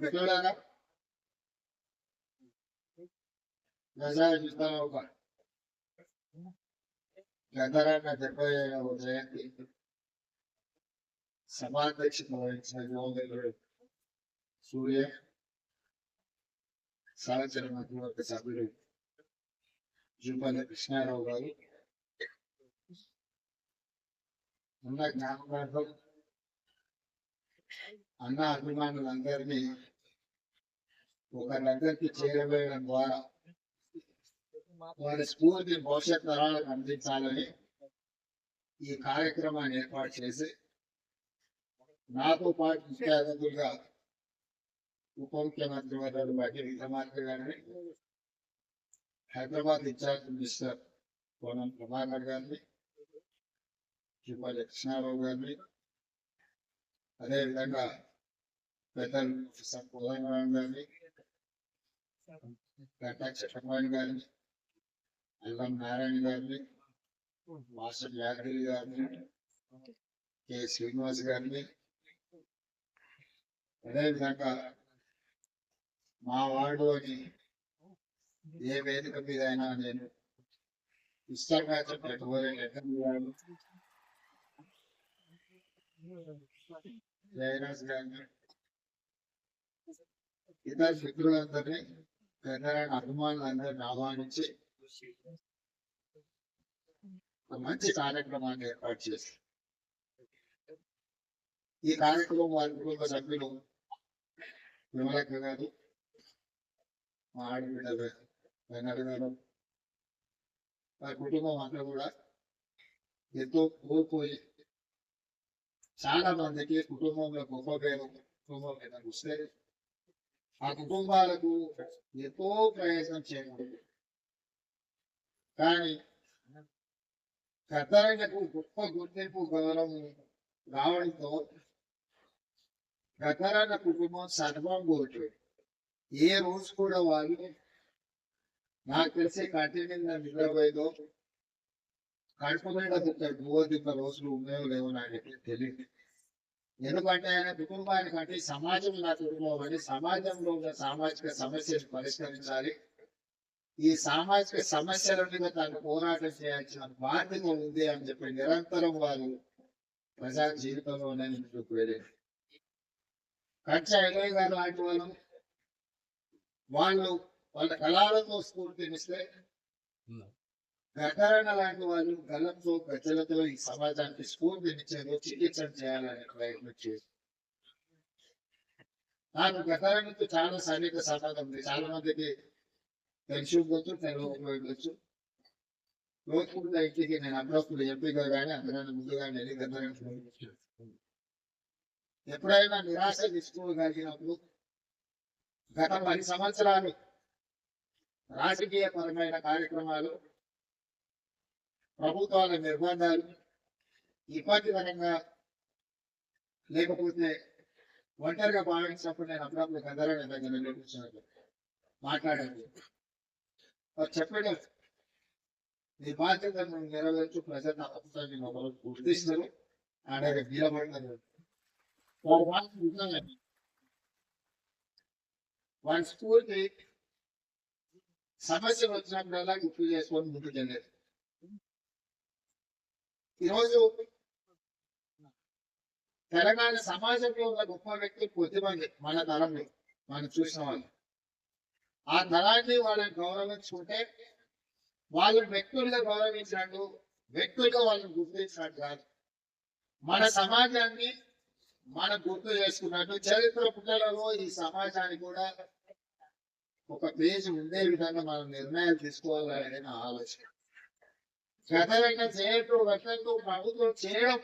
మిత్రులారా, వ్యవసాయ చూస్తాను గంధరాన్న 70వ జయంతి సభాధ్యక్షత వహించిన యువమిత్రుడు సూర్య, సహచర మంత్రివర్గ సభ్యుడు జూపల్లి కృష్ణారావు గారు ఉన్న జ్ఞాపకార్థం అన్న అభిమానులందరినీ ఒకరిద్దరికి చేరవేయడం ద్వారా వారి స్ఫూర్తి భవిష్యత్ తరాలకు అందించాలని ఈ కార్యక్రమాన్ని ఏర్పాటు చేసి నాతో పాటు ముఖ్య అతిథులుగా ఉప ముఖ్యమంత్రి వర్యులు బట్టి విక్రమార్క గారిని, హైదరాబాద్ ఇన్ఛార్జ్ మినిస్టర్ కోనం ప్రభాకర్ గారిని, జూపల్లి కృష్ణారావు గారిని, అదేవిధంగా పెద్దలు ప్రొఫెసర్ కోదండరాం గారిని, గంటా చక్రపాణి గారిని, అల్లం నారాయణ గారిని, మాస్టర్ యాదగిరి గారిని, కె శ్రీనివాస్ గారిని, అదేవిధంగా మా వార్డు అని ఏ వేదిక మీద అయినా నేను ఇష్టంగా చెప్పేటువంటి జయరాజ్ గారిని, ఇతర మిత్రులందరినీ, తెలంగాణ అభిమానులందరినీ ఆహ్వానించి మంచి కార్యక్రమాన్ని ఏర్పాటు చేసి ఈ కార్యక్రమం వారి కుటుంబ సభ్యులు విమలక్క గారు, మా ఆడబిడ్డ వెంకట గారు, వారి కుటుంబం అంతా కూడా ఎంతో కోల్పోయి చాలా మందికి కుటుంబంలో గొప్ప పేరు కుటుంబం మీద వస్తే ఆ కుటుంబాలకు ఎంతో ప్రయోజనం చేకూరింది. కానీ గద్దరన్నకు గొప్ప గుర్తింపు గౌరవం రావడంతో గద్దరన్న కుటుంబం సర్వం కోల్పోయింది. ఏ రోజు కూడా వాళ్ళు నాకు తెలిసి కంటి నిండా నిద్రపోయేదో కడుపు మీద దిన్న రోజులు ఉన్నాయో లేవో నాకు తెలియదు. ఎందుకంటే ఆయన కుటుంబానికి అంటే సమాజం నా కుటుంబం అని, సమాజంలో ఉన్న సామాజిక సమస్యలు పరిష్కరించాలి, ఈ సామాజిక సమస్యల మీద తను పోరాటం చేయాల్సిన బాధ్యత ఉంది అని చెప్పి నిరంతరం వారు ప్రజా జీవితంలోనే ముందుకు వెళ్ళారు. కంచ ఎలయ్య గారు లాంటి వాళ్ళు వాళ్ళ కళాలతో స్ఫూర్తినిస్తే, గద్దరన్న లాంటి వాళ్ళు గలంతో గజ్జలతో ఈ సమాజానికి స్ఫూర్తినిచ్చేది చికిత్స చేయాలని ప్రయత్నం చేసి నాకు గద్దరన్నతో చాలా సన్నిహిత సంబంధం ఉంది. చాలా మందికి తెలిసి ఉండొచ్చు, తెలియకపోవచ్చు. లోతుకుంట ఇంటికి నేను అప్పుడప్పుడు ఎంపీగా కానీ అందరైనా ముందుగా వెళ్ళి గద్దరన్న ఎప్పుడైనా నిరాశ తీసుకోగలిగినప్పుడు గత 10 సంవత్సరాలు రాజకీయ పరమైన కార్యక్రమాలు, ప్రభుత్వాల నిర్బంధాలు ఇబ్బందికరంగా లేకపోతే ఒంటరిగా భావించినప్పుడు నేను అప్పుడప్పుడు గద్దరన్న దగ్గర కూర్చున్నట్టు మాట్లాడాను. చెప్పడం నీ బాధ్యతను నెరవేర్చు, ప్రజలు తప్పకుండా ఒకరు గుర్తిస్తారు ఆయన నిలబడతారు. వారి స్ఫూర్తి సమస్య వచ్చినప్పుడల్లా గుర్తు చేసుకొని ముందుకెళ్ళారు. ఈరోజు తెలంగాణ సమాజంలో ఉన్న గొప్ప వ్యక్తి కొద్దిమంది మన తరంలో మనం చూసిన వాళ్ళు. ఆ తరాన్ని వాళ్ళని గౌరవించుకుంటే వాళ్ళు వ్యక్తులుగా గౌరవించినట్టు, వ్యక్తులుగా వాళ్ళని గుర్తించినట్టు కాదు, మన సమాజాన్ని మనం గుర్తు చేసుకున్నట్టు చరిత్ర పుటలలో ఈ సమాజానికి కూడా ఒక పేజీ ఉండే విధంగా మనం నిర్ణయాలు తీసుకోవాలనే నా ఆలోచన. గద్దరన్న చేయటం గతంలో ప్రభుత్వం చేయడం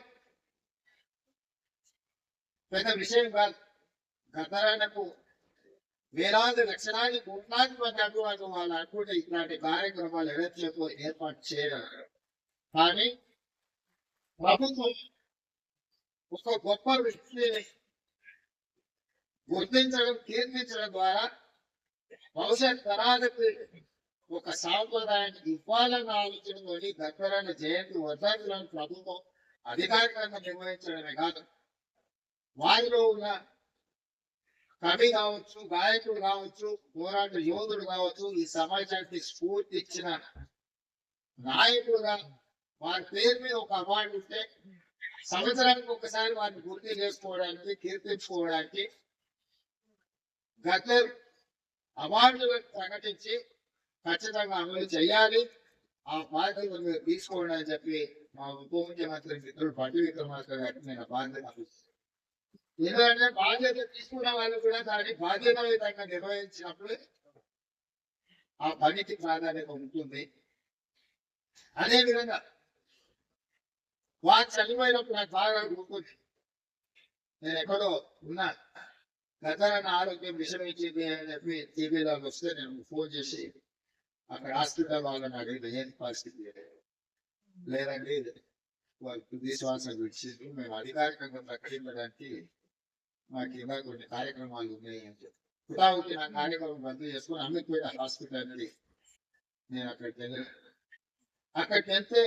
పెద్ద విషయం కాదు. గద్దరన్నకు వేలాది లక్షలాది కోట్లాది మంది అభిమానులు వాళ్ళు అనుకుంటే ఇట్లాంటి కార్యక్రమాలు ఎవరితో ఏర్పాటు చేయగలరు. కానీ ప్రభుత్వం ఒక గొప్ప వ్యక్తిని గుర్తించడం, కీర్తించడం ద్వారా భవిష్యత్ తరాలకు ఒక సాంప్రదాయాన్ని ఇవ్వాలన్న ఆలోచనతో గద్దరన్న జయంతి వర్ధంతులను ప్రభుత్వం అధికారికంగా నిర్వహించడమే కాదు, వారిలో ఉన్న కవి కావచ్చు, గాయకుడు కావచ్చు, పోరాట యోధుడు కావచ్చు, ఈ సమాజానికి స్ఫూర్తి ఇచ్చిన నాయకుడుగా వారి పేరు మీద ఒక అవార్డు ఉంటే సంవత్సరానికి ఒకసారి వారిని గుర్తు చేసుకోవడానికి, కీర్తించుకోవడానికి గద్దర్ అవార్డులను ప్రకటించి ఖచ్చితంగా అమలు చేయాలి. ఆ బాధ్యతలు మీరు తీసుకోండి అని చెప్పి మా ఉప ముఖ్యమంత్రి మిత్రుడు పట్టి విక్రమార్క గారికి నేను బాధ్యత ఎందుకంటే బాధ్యత తీసుకున్న వాళ్ళు కూడా దాన్ని బాధ్యతాయుతంగా నిర్వహించినప్పుడు ఆ పనికి ప్రాధాన్యత ఉంటుంది. అదేవిధంగా వారు చనిపోయినప్పుడు నాకు బాగా గుర్తుంది. నేను ఎక్కడో ఉన్నా, గతరన్న ఆరోగ్యం విషయం ఇచ్చింది అని చెప్పి టీవీలోకి వస్తే నేను ఫోన్ చేసి అక్కడ హాస్పిటల్ వాళ్ళని అడిగిన ఏం పరిస్థితి లేదండి, వాళ్ళు తుది శ్వాస విడిచింది, మేము అధికారికంగా ప్రకటించడానికి మాకు ఇలా కొన్ని కార్యక్రమాలు ఉన్నాయి అని చెప్పి పుటావుకి నా కార్యక్రమం రద్దు చేసుకుని అమ్మిపోయిన హాస్పిటల్ అనేది నేను అక్కడికి వెళ్ళాను. అక్కడికి వెళ్తే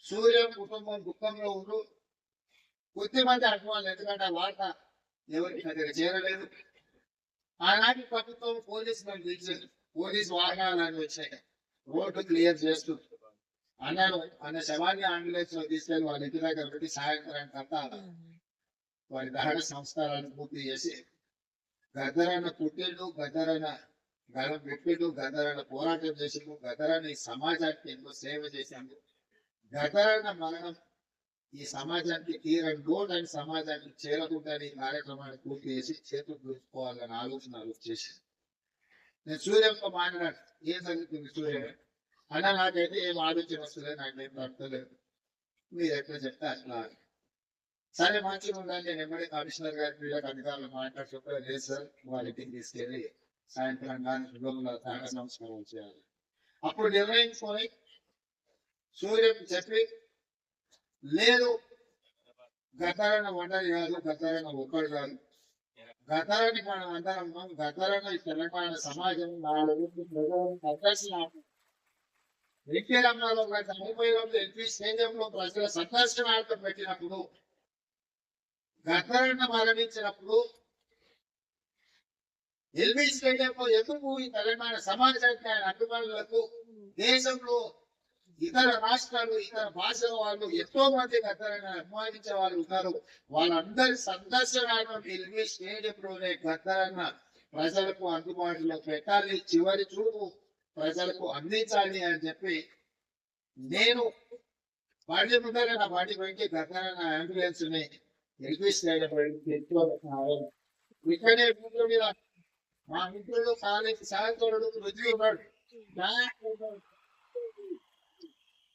సూర్యం కుటుంబం దుఃఖంలో ఉండు కొద్దిమంది అనుకోవాలి, ఎందుకంటే ఆ వార్త ఎవరికి దగ్గర చేరలేదు. ఆనాటి ప్రభుత్వం పోలీసులను పిలిచింది, పోలీసు వాహనాలు వచ్చాయి, రోడ్డు క్లియర్ చేస్తూ అన్నాను. అన్న శవాన్ని అంబులెన్స్ లో తీసుకెళ్లి వాళ్ళ ఇంటి దగ్గర పెట్టి సాయంత్రానికి అంతా వారి దహన సంస్కారాన్ని పూర్తి చేసి గద్దరన్న పుట్టిండు, గద్దరన్న గలం పెట్టిండు, గద్దరన్న పోరాటం చేసిండు, గద్దరన్న ఈ సమాజానికి ఎంతో సేవ చేసిండు. గద్దరన్న మరణం ఈ సమాజానికి తీరని లోటు అని సమాజానికి చేరకుండాని కార్యక్రమాన్ని పూర్తి చేసి చేతులు చూసుకోవాలని ఆలోచన చేసి నేను సూర్యంతో మాట్లాడాను. ఏం జరుగుతుంది సూర్యం అన్న, నాకైతే ఏం ఆలోచన వస్తుంది, నాకేం తప్పలేదు, మీరు ఎట్లా చెప్తే అట్లా. సరే మంచిగా ఉండాలి, నేను ఎమ్మడి కమిషనర్ గారి క్రీడకు అధికారులు మాట్లాడుతుంటే లేదు సార్, వాళ్ళకి తీసుకెళ్ళి సాయంత్రం కానీ సంస్కారం చేయాలి. అప్పుడు నిర్ణయించుకొని సూర్యం చెప్పి లేదు, గతారన్న వండది కాదు, గతారన్న ఒక్కడు కాదు, గతారాన్ని మనం అందరం గతారన్న ఈ తెలంగాణ సమాజం ఎన్టీ రంగంలో చనిపోయినప్పుడు ఎన్టీ స్టేడియంలో ప్రజల సందర్శనార్థం పెట్టినప్పుడు గద్దరన్న మరణించినప్పుడు ఎల్బీ స్టేడియంలో ఎందుకు ఈ తెలంగాణ సమాజానికి ఆయన అభిమానులకు దేశంలో ఇతర రాష్ట్రాలు ఇతర భాషల వాళ్ళు ఎంతో మంది గద్దరన్న అభిమానించే వాళ్ళు ఉన్నారు, వాళ్ళందరి సందర్శనాలను ఎల్బీ స్టేడియంలోనే గద్దరన్న ప్రజలకు అందుబాటులో పెట్టాలి, చివరి చూపు ప్రజలకు అందించాలి అని చెప్పి నేను బండి ముందర నా బండి వెంకి గద్దరన్న అంబులెన్స్ ని ఎల్బీ స్టేడియం ఇక్కడే ముందు మీద మా మిత్రుడు కాలేజీ సహచరుడు పృథ్వీ ఉన్నాడు.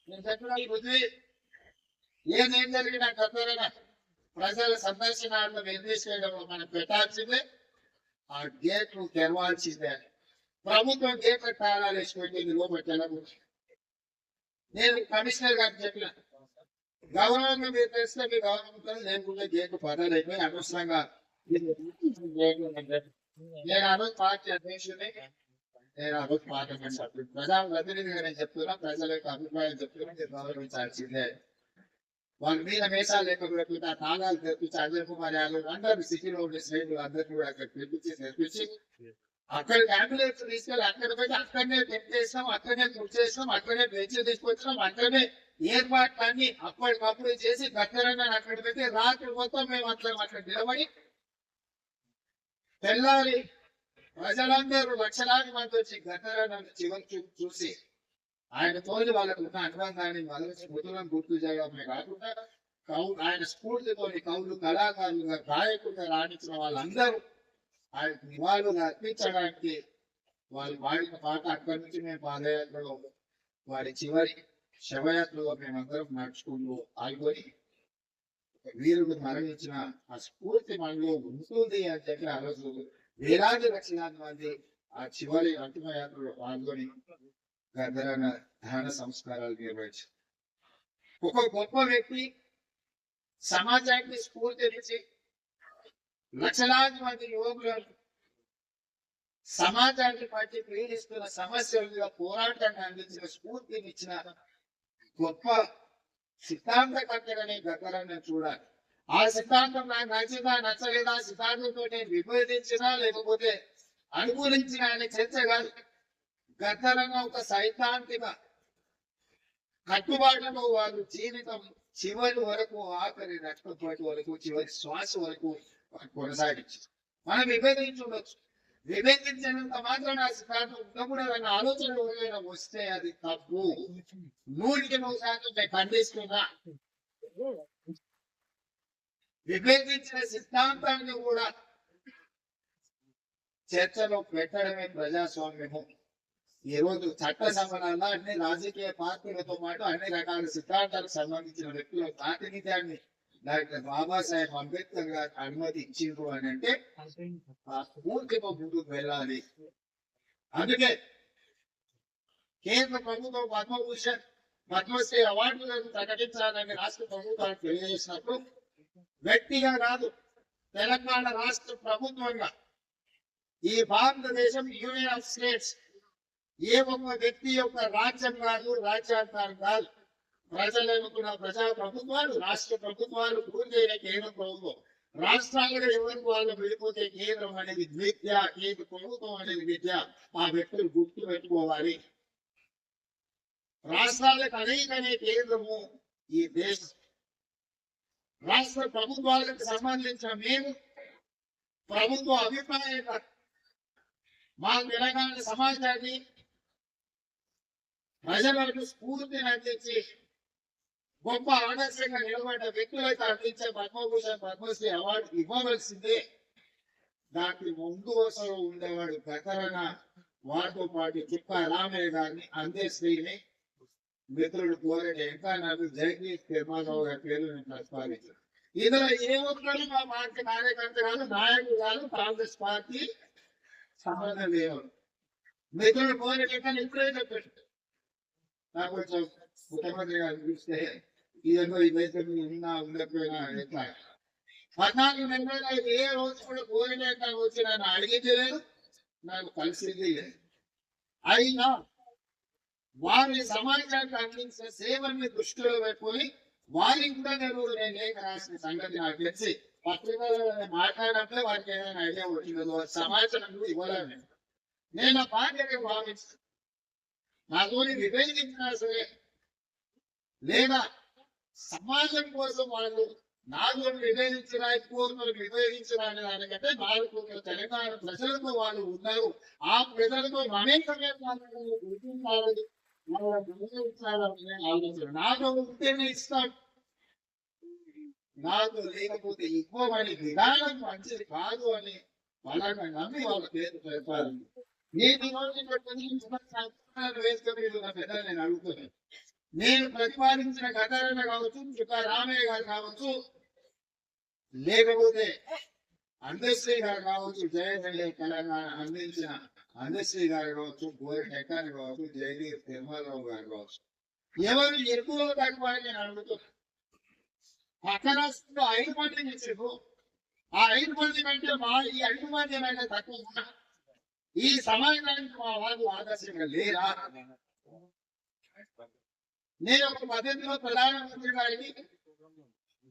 నేను చెప్పిన పృథ్వీ ఏం జరిగినా గద్దరన్న ప్రజల సందర్శనార్థం ఎల్బీ స్టేడియంలో మనం పెట్టాల్సిందే, ఆ గేట్లు తెరవాల్సిందే అని ప్రభుత్వం గేట్ల తాళాలు వేసి పెట్టింది లోపల. నేను కమిషనర్ గారికి చెప్పిన గవర్నమెంట్ మీరు తెలిస్తే మీ గవర్నమెంట్ నేను కూడా గేట్లు పదాలైపోయి అనవసరంగా నేను ఆ రోజు పార్టీ అధ్యక్షుడిని, నేను ఆ రోజు పార్లమెంట్ సభ్యుడు, ప్రజా ప్రతినిధిగా నేను చెప్తున్నా, ప్రజల యొక్క అభిప్రాయం చెప్తున్నా, మీరు గౌరవించాల్సిందే. వాళ్ళ మీద మేసాలు లేకపోతే ఆ తాళాలు తెప్పించి అజయ్ కుమార్ యాదవ్ అందరు సిటీలో ఉండే శ్రేణులు అందరినీ కూడా అక్కడ తెప్పించి అక్కడికి అంబులెన్స్ తీసుకెళ్ళి అక్కడ పోయి అక్కడనే టెంట్ చేసినాం, అక్కడనే కుక్ చేసినాం, అక్కడనే బెంచ్ తీసుకొచ్చినాం, అక్కడనే ఏర్పాట్లన్నీ అప్పటికప్పుడు చేసి గద్దరన్న అక్కడ పెట్టి రాత్రి మొత్తం మేము అక్కడ నిలబడి తెల్లారి ప్రజలందరూ లక్షలాది మంది వచ్చి గద్దరన్న చివరి చూసి ఆయన తోలి వాళ్ళకు ఉన్న అనుబంధాన్ని మొదటి మృతులను గుర్తు చేయడమే కాకుండా ఆయన స్ఫూర్తితోని కవులు కళాకారులుగా గాయకులుగా రాణించిన వాళ్ళందరూ ఆయనకు నివాళులు అర్పించడానికి వాళ్ళు పాడిన పాట అక్కడి నుంచి మేము పాదయాత్రలో వారి చివరి శవయాత్రలో మేమందరం నడుచుకుంటూ ఆగిపోయి వీరుడు మరణించిన ఆ స్ఫూర్తి మనలో ఉంటుంది అని చెప్పి ఆ రోజు వేలాది లక్షలాది మంది ఆ చివరి అంతిమ యాత్రలో పాల్గొని గద్దరన్న దహన సంస్కారాలు నిర్వహించారు. ఒక గొప్ప వ్యక్తి సమాజానికి స్ఫూర్తినిచ్చి లక్షలాది మంది యువకులను సమాజానికి పట్టి పీడిస్తున్న సమస్యలుగా పోరాటాన్ని అందించిన స్ఫూర్తినిచ్చిన గొప్ప సిద్ధాంతకర్తగానే గద్దరన్న చూడాలి. ఆ సిద్ధాంతం నాకు నచ్చిందా నచ్చలేదా సిద్ధాంతంతో నేను విభేదించినా లేకపోతే అనుకూలించిన అనే చర్చ కాదు. గద్దరంగా ఒక సైద్ధాంతిక కట్టుబాటులో వాళ్ళు జీవితం చివరి వరకు ఆఖరి రక్తపాటు వరకు చివరి శ్వాస వరకు కొనసాగించారు. మనం విభేదించవచ్చు. విభేదించినంత మాత్రం ఆ సిద్ధాంతం ఉండకూడదన్న ఆలోచన ఎవరైనా వస్తే అది తప్పు. 100% నేను ఖండిస్తున్నా. విభేదించిన సిద్ధాంతాన్ని కూడా చర్చలో పెట్టడమే ప్రజాస్వామ్యము. ఈ రోజు చట్ట సవరణ అన్ని రాజకీయ పార్టీలతో పాటు అన్ని రకాల సిద్ధాంతాలకు సంబంధించిన వ్యక్తుల ప్రాతినిధ్యాన్ని డాక్టర్ బాబాసాహెబ్ అంబేద్కర్ గారు అనుమతి ఇచ్చిండ్రు అని అంటే ఆ స్ఫూర్తితో ముందుకు వెళ్ళాలి. అందుకే కేంద్ర ప్రభుత్వం పద్మభూషణ్ పద్మశ్రీ అవార్డులను ప్రకటించాలని రాష్ట్ర ప్రభుత్వానికి తెలియజేసినప్పుడు వ్యక్తిగా కాదు, తెలంగాణ రాష్ట్ర ప్రభుత్వంగా ఈ భారతదేశం యూనియన్ ఆఫ్ స్టేట్స్ ఏ ఒక్క వ్యక్తి యొక్క రాజ్యం కాదు, రాజ్యాంగాలు కాదు. ప్రజలు ఎన్నుకున్న ప్రజా ప్రభుత్వాలు, రాష్ట్ర ప్రభుత్వాలు పూర్తయిన కేంద్ర ప్రభుత్వం, రాష్ట్రాలుగా ఎవరికి వాళ్ళు వెళ్ళిపోతే కేంద్రం అనేది విద్య, కేంద్ర ప్రభుత్వం అనేది విద్య. ఆ వ్యక్తులు గుర్తు పెట్టుకోవాలి. రాష్ట్రాలకు అనేకనే కేంద్రము ఈ దేశం. రాష్ట్ర ప్రభుత్వాలకు సంబంధించిన మేము ప్రభుత్వ అభిప్రాయం మా తెలంగాణ సమాజాన్ని ప్రజలకు స్ఫూర్తిని అందించి గొప్ప ఆదర్శంగా నిలబడ్డ వ్యక్తులైతే అందించే పద్మభూషణ్ పద్మశ్రీ అవార్డు ఇవ్వవలసిందే. దానికి ముందు వరుసలో ఉండేవాడు ప్రకరణ వారితో పాటు చుక్క రామయ్య గారిని, అందేశ్రీని, మిత్రుడు కోరెడ్డి వెంకన్నను, జగదీష్ తిరుమలరావు గారి పేరు నేను ప్రతిపాదించాను. ఇందులో ఏ ఒక్కరు మా పార్టీ కార్యకర్త కాదు, నాయకులు కాదు, కాంగ్రెస్ పార్టీ సంబంధం లేవు. మిత్రుడు కోరెడ్డి వెంకన్న ఇప్పుడే చెప్పాడు. నాకు కొంచెం ముఖ్యమంత్రి గారు చూస్తే ఇదేమో ఇదైతే ఉన్నా ఉండకపోయినా ఎట్లా 14 నెలలు ఏ రోజు కూడా కోరిలేక వచ్చి నన్ను అడిగింది లేదు, నాకు కలిసింది లేదు. అయినా వారి సమాజానికి అందించిన సేవల్ని దృష్టిలో పెట్టుకొని వారికి కూడా నేను లేఖ రాసిన సంగతి నాకు తెలిసి పత్రికల్లో మాట్లాడినప్పుడే వారికి ఏదైనా ఐడియా వచ్చిందో సమాచారం ఇవ్వలేదు. నేను ఆ బాధ్యత భావిస్తాను. నాతో విభేదించినా సరే లేదా సమాజం కోసం వాళ్ళు నాతో విభేదించిన విభేదించిన అనే దానికంటే నాకు తెలంగాణ ప్రజలతో వాళ్ళు ఉన్నారు. ఆ ప్రజలతో మమేకమే గుర్తించాలని ఆలోచన. నాకు ఉంటేనే ఇస్తాడు, నాకు లేకపోతే ఇవ్వమని విధానం మంచిది కాదు అని వాళ్ళని నమ్మి వాళ్ళ పేరు చెప్పాలి. నేను నేను అడుగుతున్నాను. నేను ప్రతిపాదించిన గతారణ కావచ్చు, చుక్క రామయ్య గారు కావచ్చు, లేకపోతే అందశ్రీ గారు కావచ్చు, జయ తెలంగాణ అందించిన అందశ్రీ గారు కావచ్చు, గోరెడ్డి వెంకన్న కావచ్చు, జగదీష్ తిరుమలరావు గారు కావచ్చు, ఎవరు ఎక్కువ తక్కువ నేను అడుగుతున్నాను. పక్క రాష్ట్రంలో 5 మందిని ఇచ్చారు. ఆ 5 మంది కంటే మా ఈ 5 మంది ఏమైనా తక్కువ ఈ సమాజానికి మా వాళ్ళు ఆదర్శంగా లేరా? నేను ఒక పద్ధతిలో ప్రధానమంత్రి గారికి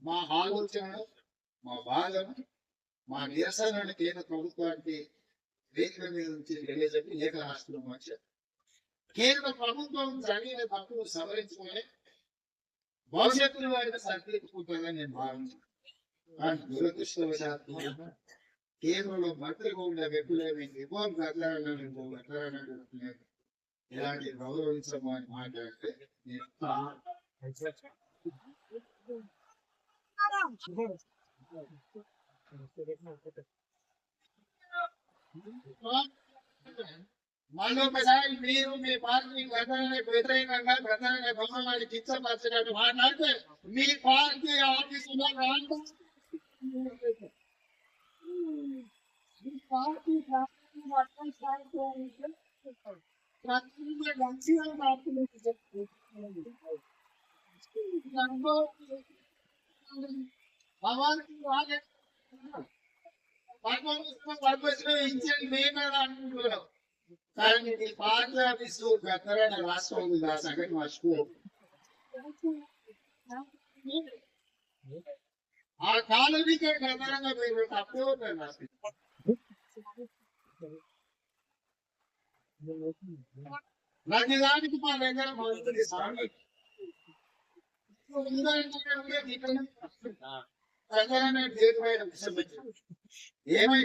మా ఆలోచన, మా బాధను, మా నిరసనను కేంద్ర ప్రభుత్వానికి వేదిక మీద నుంచి తెలియజెప్పి లేఖ రాష్ట్రం వచ్చారు. కేంద్ర ప్రభుత్వం జరిగిన తప్పును సవరించుకొని భవిష్యత్తులో వారికి సరిదిద్దుకుంటుందని నేను భావించాను. కానీ దురదృష్టవశాత్తు కేంద్రంలో మంత్రిగా ఉండే వ్యక్తులేమి ఇలాంటి గౌరవించము అని మాట్లాడితే మళ్ళొకసారి మీరు మీ పార్టీ గతానికి వ్యతిరేకంగా గతాన్ని గౌరవాన్ని కించపరచినట్టు మాట్లాడితే మీ పార్టీ ఆఫీసులో రాండి. ఇచ్చేది మేమే అనుకుంటున్నాం. కానీ నీ పార్టీ ఆఫీసు గతరైన రాష్ట్రం ఉంది, ఆ సంగతి మర్చిపో. ఆ కాలనీకే గందరంగా మీరు తప్పే ఉంటారు ప్రతిదానికి మా దగ్గర మొదటి స్థానం ఏమై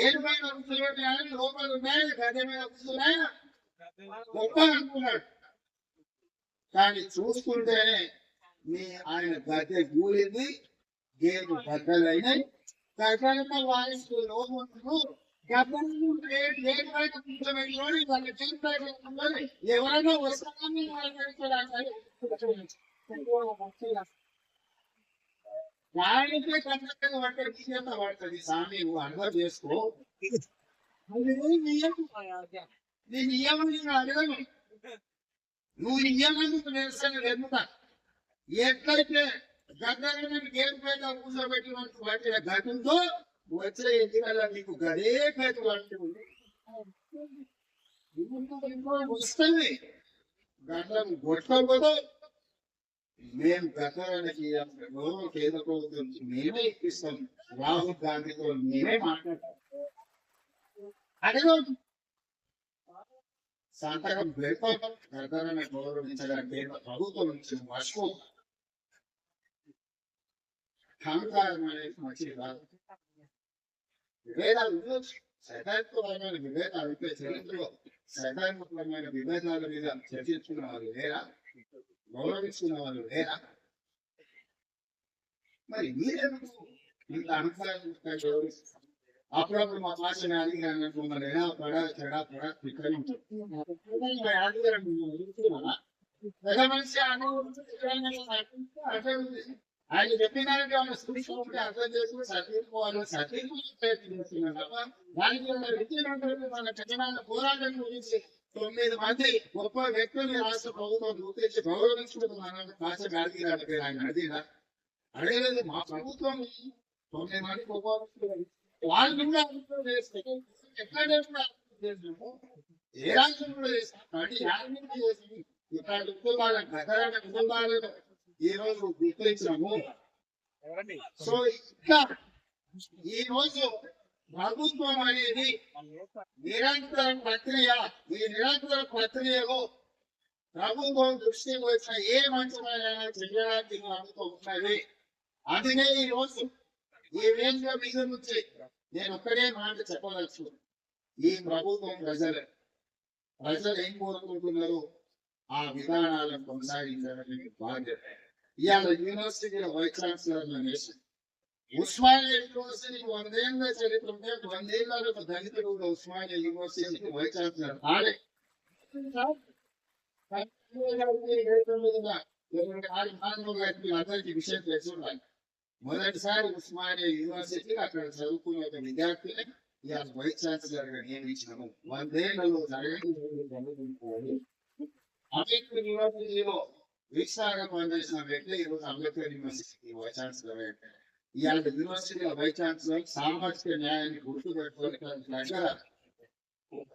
ఏడు పైన కూర్చోబెట్టి లోపల ఉన్నాయి గద్దె మీద కూర్చున్నాయా గొప్ప అనుకున్నాడు కానీ చూసుకుంటేనే మీ ఆయన గద్దె కూలింది గేటు బద్దలైనాయి గద్దెలతో వాయిస్తూ లోపలు ఎవరైనా వస్తామని వాడితే కన్నెక్కగా పట్టడి తీసేత పడుతుంది స్వామి నువ్వు అర్థం చేసుకో నేను ఇయ్యమని అడగను నువ్వు ఇయ్యమందుకు నిరసన ఎదుగుతా ఎక్కడితే గద్దెలను గేటు పైన కూర్చోబెట్టి పట్టిన గతంతో వచ్చే ఎన్నికల నీకు గదే గది అంటుంది వస్తుంది గద్దను కొట్టకపోతే మేము గతానికి కేంద్ర ప్రభుత్వం మేమే ఇప్పిస్తాం రాహుల్ గాంధీతో మేమే మాట్లాడతాం అదే సంతకం పెడతాం గతాన్ని గౌరవించడానికి కేంద్ర ప్రభుత్వం నుంచి మర్చిపో అహంకారం అనేది మంచిది కాదు విభేదాలు ఉండొచ్చు సైద్ధాంతికమైన విభేదాలు ఉంటే చరిత్రలో సైద్ధాంతికమైన విభేదాల మీద చర్చించుకున్న వాళ్ళు లేరా గౌరవించుకున్న వాళ్ళు లేరా మరి మీరెందుకు ఇంత అహంకారం అప్పుడప్పుడు మా భాషని అడిగినట్టు మరి ఎలా పడా చెడా పడా ఇక్కడ పెద్ద మనిషి ఆయన చెప్పినారంటే ఆమె చూసుకుంటే అర్థం చేసుకుని సర్దించుకోవాలి దానికి మన కఠినాల పోరాటం గురించి 9 మంది గొప్ప వ్యక్తుల్ని రాష్ట్ర ప్రభుత్వం గుర్తించి గౌరవించుకుంటున్నాను భాష గారికి ఆయన అడిగినా అడగలేదు మా ప్రభుత్వం 9 మంది గొప్ప వాళ్ళు ఎక్కడ ఏ రాష్ట్రం కూడా చేస్తాం చేసి ఇట్లాంటి కుటుంబాలను గతరాల కుటుంబాలను ఈ రోజు గుర్తించాము సో ఇంకా ఈ రోజు ప్రభుత్వం అనేది నిరంతర ప్రక్రియ ఈ నిరంతర ప్రక్రియలో ప్రభుత్వం దృష్టికి వచ్చిన ఏ మంచిమైన చేయడానికి ఉన్నది అందుకే ఈ రోజు ఈ వేదిక మీద నుంచి నేను ఒక్కడే మాట చెప్పవచ్చు ఈ ప్రభుత్వం ప్రజలు ఏం కోరుకుంటున్నారు ఆ విధానాలను కొనసాగించాలని బాధ్యత ఇవాళ యూనివర్సిటీలో వైస్ ఛాన్సలర్ అనేసి ఉస్మానియా యూనివర్సిటీ 100 ఏళ్ల చరిత్ర ఉంటే 100 ఏళ్ళ దళితుడు ఉస్మానియా యూనివర్సిటీకి వైస్ ఛాన్సలర్ అందరికీ విషయం తెలుసుకుంటాను మొదటిసారి ఉస్మానియా యూనివర్సిటీ అక్కడ చదువుకున్న ఒక విద్యార్థిని ఇవాళ వైస్ ఛాన్సలర్ గా నియమించినాము 100 ఏళ్లలో జరగని అంబేద్కర్ యూనివర్సిటీలో వీక్షాగా పనిచేసిన వ్యక్తి ఈరోజు అంబేద్కర్ యూనివర్సిటీ వైస్ ఛాన్సలర్ అయ్యారు ఇవాళ యూనివర్సిటీ వైస్ ఛాన్సలర్ సామాజిక న్యాయాన్ని గుర్తుపెట్టుకోవడానికి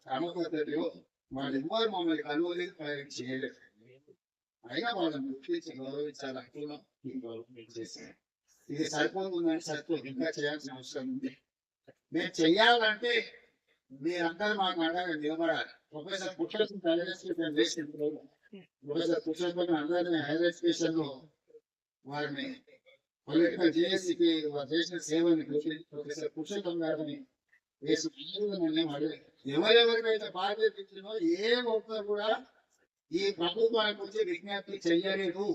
క్రమపద్ధతిలో వాళ్ళెవ్వరు మమ్మల్ని కనుగోలు ప్రయోగం చేయలేదు అయినా వాళ్ళని గుర్తించి గౌరవించాలనుకున్నాం చేశారు ఇది సరిపోతుందని సరిపోదు ఇంకా చేయాల్సిన అవసరం ఉంది మేము చెయ్యాలంటే మీరందరూ మాకు అండగా నిలబడాలి ప్రొఫెసర్ పుట్టేసిన ప్రొఫెసర్ పుట్టేసిన అందరినీ హైయర్ ఎడ్యుకేషన్ లో వారిని పొలిటికల్ జేఏసీకి వారు చేసిన సేవని ప్రొఫెసర్ పురుషోత్తం గారిని వేసి ఎవరెవరికైతే బాధ్యత ఇచ్చినో ఏ ఒక్కరు కూడా ఈ ప్రభుత్వానికి వచ్చి విజ్ఞప్తి చెయ్యలేదు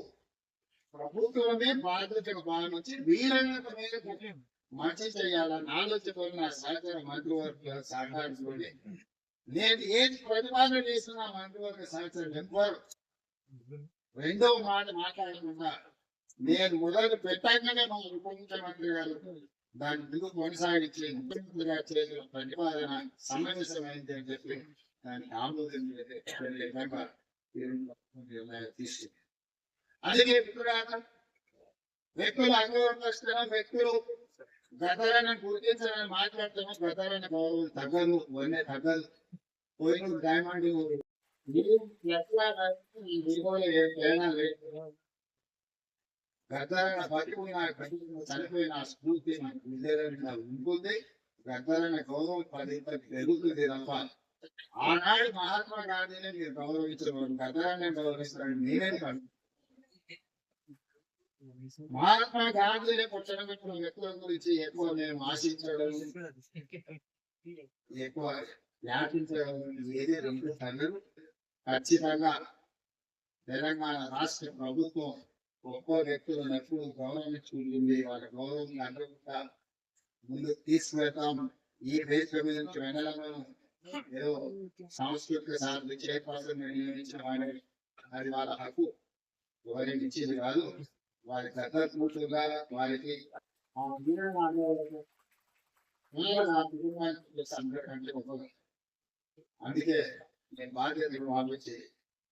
ప్రభుత్వమే బాధ్యతకు భావించి వీలైనంత మేరకు మంచి చేయాలని ఆలోచన సహకార మంత్రివర్గ సహకరించుకోండి నేను ఏది ప్రతిపాదన చేస్తున్నా మంత్రివర్గ సహకారం ఎవ్వరు రెండవ మాట మాట్లాడకుండా నేను మొదలు పెట్టగానే మా ఉప ముఖ్యమంత్రి గారు దాని ముందు కొనసాగించి ముఖ్యమంత్రి గారు చేసిన ప్రతిపాదన సమంజసమైంది అని చెప్పి దానికి ఆమోదించలేక తీసుకుంది అందుకే వ్యక్తులు అంగీకరిస్తున్న వ్యక్తులు గతాలను గుర్తించాలని మాట్లాడుతున్నా గతాలను గౌరవం తగ్గదు వన్నే తగ్గదు పోయిన డైమండ్ గద్దరన్న బతికిపోయిన చనిపోయిన ఆ స్ఫూర్తి మనకు విజయనగరంలో ఉంటుంది. గద్దరన్న గౌరవం 10 పెరుగుతుంది తప్ప ఆనాడు మహాత్మా గాంధీని మీరు గౌరవించిన గద్దరాన్ని గౌరవిస్తారని నేనే కాదు. మహాత్మా గాంధీని పుట్టడం వ్యక్తుల గురించి ఎక్కువ నేను ఆశించడం, ఎక్కువ వ్యాపించడం ఏది రెండు తల్లులు. ఖచ్చితంగా తెలంగాణ రాష్ట్ర ప్రభుత్వం గొప్ప వ్యక్తులను ఎప్పుడు గౌరవించుకుంటుంది. వాళ్ళ గౌరవం అందరూ ముందుకు తీసుకువెళ్తాం. ఈ దేశం నుంచి వెనలను ఏదో సాంస్కృతిక సాధన చైర్పర్సన్ నియమించిన వారి అది వాళ్ళ హక్కు, ఎవరికి ఇచ్చేది కాదు. వారి దత్తపుత్రులుగా వారికి అందుకే నేను బాధ్యత పంపించి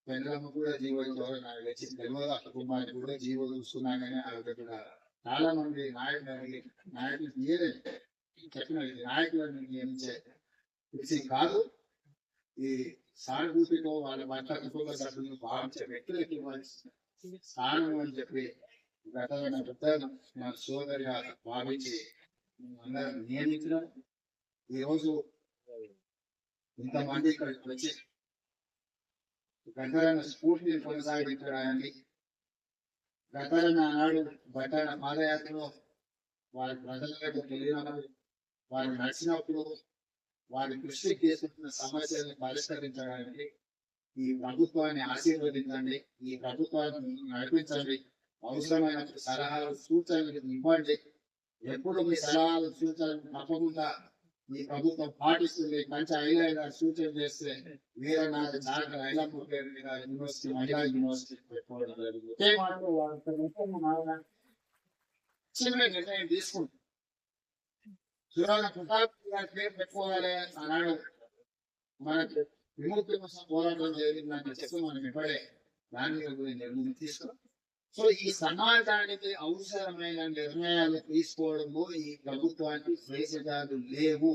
పెళ్ళమ్మ కూడా జీవోత్సవం నాకు వచ్చి తెలియదు. ఆ కుటుంబానికి కూడా జీవో చూస్తున్నానని ఆవిడ కూడా చాలా మంది నాయకులు తీయలేదు. చెప్పినది నాయకులను నియమించే కృషి కాదు. ఈ సానుభూతితో వాళ్ళ భర్త కుటుంబ సభ్యులను భావించే వ్యక్తులకి ఇవ్వాల్సిన స్థానం అని చెప్పి గతమైన పెద్ద మా సోదరిగా భావించి అందరం నియమించిన ఈరోజు ఇంతమంది ఇక్కడికి వచ్చి గద్దరన్న స్ఫూర్తిని కొనసాగించడానికి గద్దరన్న ఆనాడు బట్టన పాదయాత్రలో వారి ప్రజలకు తెలియనప్పుడు వారు నడిచినప్పుడు వారి దృష్టికి తీసుకుంటున్న సమస్యలను పరిష్కరించడానికి ఈ ప్రభుత్వాన్ని ఆశీర్వదించండి, ఈ ప్రభుత్వాన్ని నడిపించండి. అవసరమైన సలహాలు సూచనలు ఇవ్వండి. ఎప్పుడు మీ సలహాలు సూచనలు తప్పకుండా ఈ ప్రభుత్వం పాటిస్తుంది. మంచి 5 సూచనలు చేస్తే వీరనాథ చాగర్ ఐలమ్మ పేరు మీద యూనివర్సిటీ మహిళా యూనివర్సిటీ పెట్టుకోవడం జరిగింది. చిన్న నిర్ణయం తీసుకుంటాం. సురాల ప్రతాప్ గారి పేరు పెట్టుకోవాలి అన్నాడు. మనకు విముక్తి కోసం పోరాటం జరిగిందని చెప్పి మనం ఇప్పుడే దాని నిర్ణయం తీసుకున్నాం. సో ఈ సమాజానికి అవసరమైన నిర్ణయాలు తీసుకోవడంలో ఈ ప్రభుత్వానికి చేసేదాలు లేవు.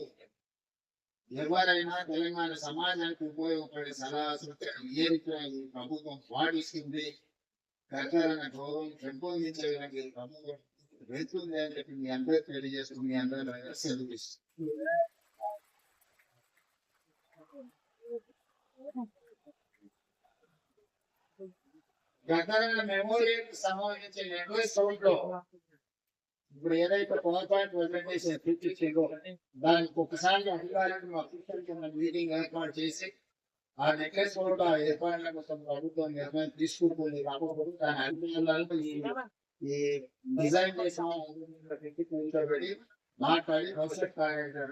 ఎవరైనా తెలంగాణ సమాజానికి ఉపయోగపడే సలహా సూచనలు ఏ రీతిగా ఈ ప్రభుత్వం పాటిస్తుంది, గద్దరన్న గౌరవం పెంపొందించే విధంగా ఈ ప్రభుత్వం వెళ్తుంది అని చెప్పి మీ అందరూ తెలియజేస్తూ మీ అందరూ సెలవిస్తుంది. గద్దరన్న మెమోరియల్ సంబంధించి నెక్లెస్ రోడ్ లో ఇప్పుడు ఏదైతే పవర్ పాయింట్ ప్రెజెంటేషన్ చూపించిందో దానికి ఒకసారి అధికారులను అఫీషియల్ కింద మీటింగ్ ఏర్పాటు చేసి ఆ నెక్లెస్ రోడ్ ఆ ఏర్పాట్ల కోసం ప్రభుత్వం నిర్ణయం తీసుకుంటుంది. కాకపోతే దాని అధికారులను ఈ డిజైన్ చేసిన పెట్టి మాట్లాడి భవిష్యత్ కార్యాచరణ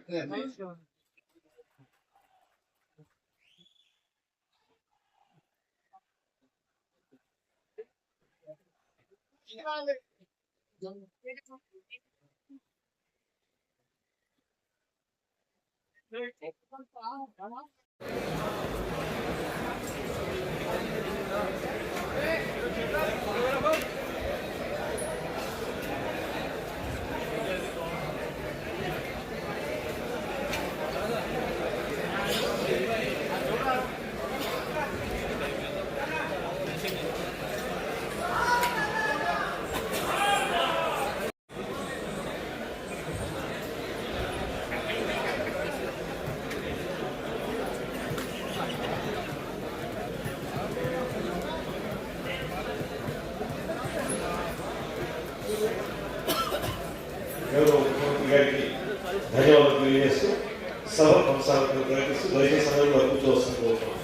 ముఖ్యమంత్రి గారికి ధన్యవాదాలు తెలియజేస్తూ సభ కొనసాగుతున్న ప్రయత్నిస్తూ దయచేసి అందరూ కూర్చోవలసింది కోరుతున్నాం.